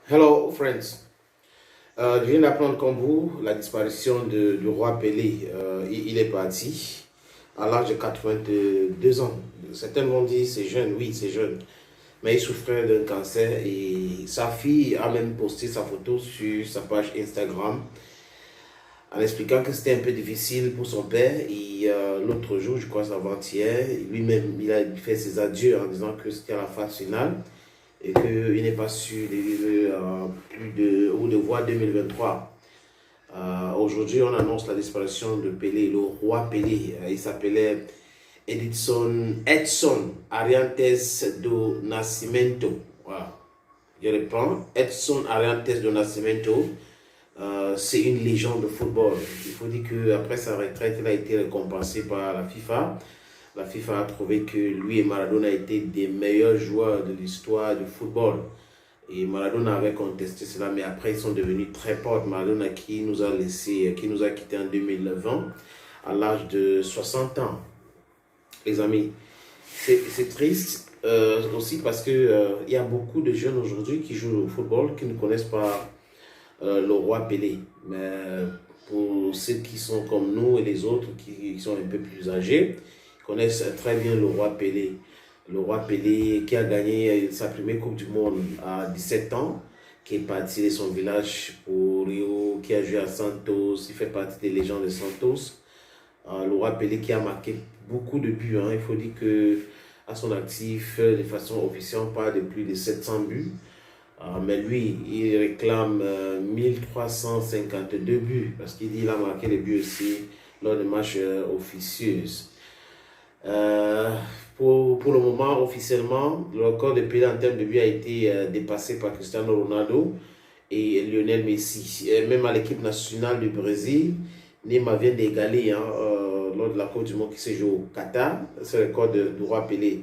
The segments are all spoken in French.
Hello, friends. Je viens d'apprendre comme vous la disparition du roi Pelé. Il est parti à l'âge de 82 ans. Certains vont dire c'est jeune, oui, c'est jeune. Mais il souffrait d'un cancer et sa fille a même posté sa photo sur sa page Instagram en expliquant que c'était un peu difficile pour son père. Et l'autre jour, je crois que c'est avant-hier, lui-même, il a fait ses adieux en disant que c'était la phase finale et qu'il n'est pas sûr de vivre ou de voir 2023. Aujourd'hui, on annonce la disparition de Pelé, le roi Pelé. Il s'appelait Edson Arantes do Nascimento. Voilà. Je reprends. Edson Arantes do Nascimento. C'est une légende de football. Il faut dire qu'après sa retraite, il a été récompensé par la FIFA. La FIFA a trouvé que lui et Maradona étaient des meilleurs joueurs de l'histoire du football. Et Maradona avait contesté cela, mais après ils sont devenus très potes. Maradona qui nous a quittés en 2020 à l'âge de 60 ans. Les amis, c'est triste aussi parce que il y a beaucoup de jeunes aujourd'hui qui jouent au football qui ne connaissent pas le roi Pelé. Mais pour ceux qui sont comme nous et les autres qui sont un peu plus âgés, connaissent très bien le roi Pelé. Le roi Pelé qui a gagné sa première Coupe du Monde à 17 ans, qui est parti de son village pour Rio, qui a joué à Santos, il fait partie des légendes de Santos. Le roi Pelé qui a marqué beaucoup de buts. Il faut dire que à son actif, de façon officielle, on parle de plus de 700 buts. Mais lui, il réclame 1352 buts parce qu'il a marqué les buts aussi lors des matchs officieux. Pour le moment, officiellement, le record de Pelé en termes de buts a été dépassé par Cristiano Ronaldo et Lionel Messi. Et même à l'équipe nationale du Brésil, Neymar vient d'égaler lors de la Coupe du Monde qui se joue au Qatar, c'est le record du roi Pelé.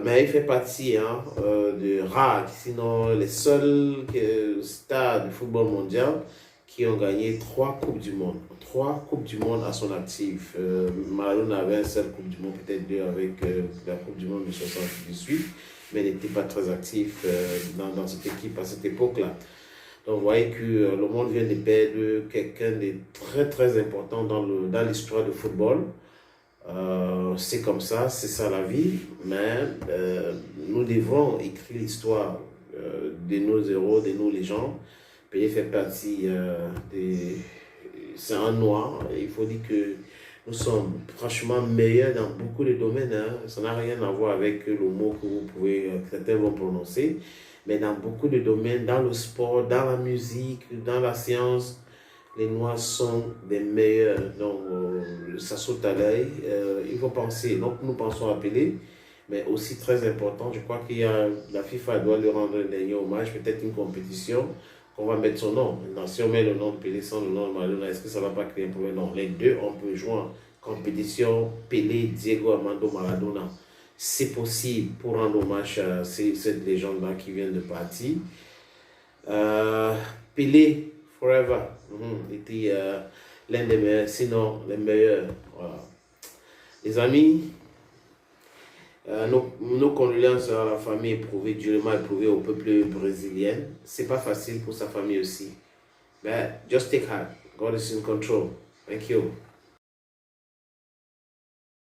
Mais il fait partie de rares, sinon les seuls stars du football mondial qui ont gagné 3 Coupes du Monde. 3 Coupes du Monde à son actif. Maradona avait un seul Coupe du Monde, peut-être deux avec la Coupe du Monde de 78, mais il n'était pas très actif dans cette équipe à cette époque-là. Donc vous voyez que le monde vient de perdre quelqu'un de très très important dans l'histoire du football. C'est comme ça, c'est ça la vie, mais nous devons écrire l'histoire de nos héros, de nos légendes. Pelé fait partie c'est un noir. Il faut dire que nous sommes franchement meilleurs dans beaucoup de domaines. Ça n'a rien à voir avec le mot que certains vont prononcer, mais dans beaucoup de domaines, dans le sport, dans la musique, dans la science, les Noirs sont des meilleurs. Donc, ça saute à l'œil. Il faut penser. Donc, nous pensons à Pelé, mais aussi très important, je crois la FIFA doit lui rendre un dernier hommage, peut-être une compétition, qu'on va mettre son nom. Maintenant, si on met le nom de Pelé sans le nom de Maradona, est-ce que ça ne va pas créer un problème? Non, les deux, on peut jouer en compétition Pelé, Diego Armando Maradona. C'est possible pour rendre hommage à cette légende-là qui vient de partir. Pelé, forever. Il était l'un des meilleurs, sinon les meilleurs. Voilà. Les amis, nos condoléances à la famille éprouvée, durement éprouvée au peuple brésilien. C'est pas facile pour sa famille aussi. Mais just take heart. God is in control. Thank you.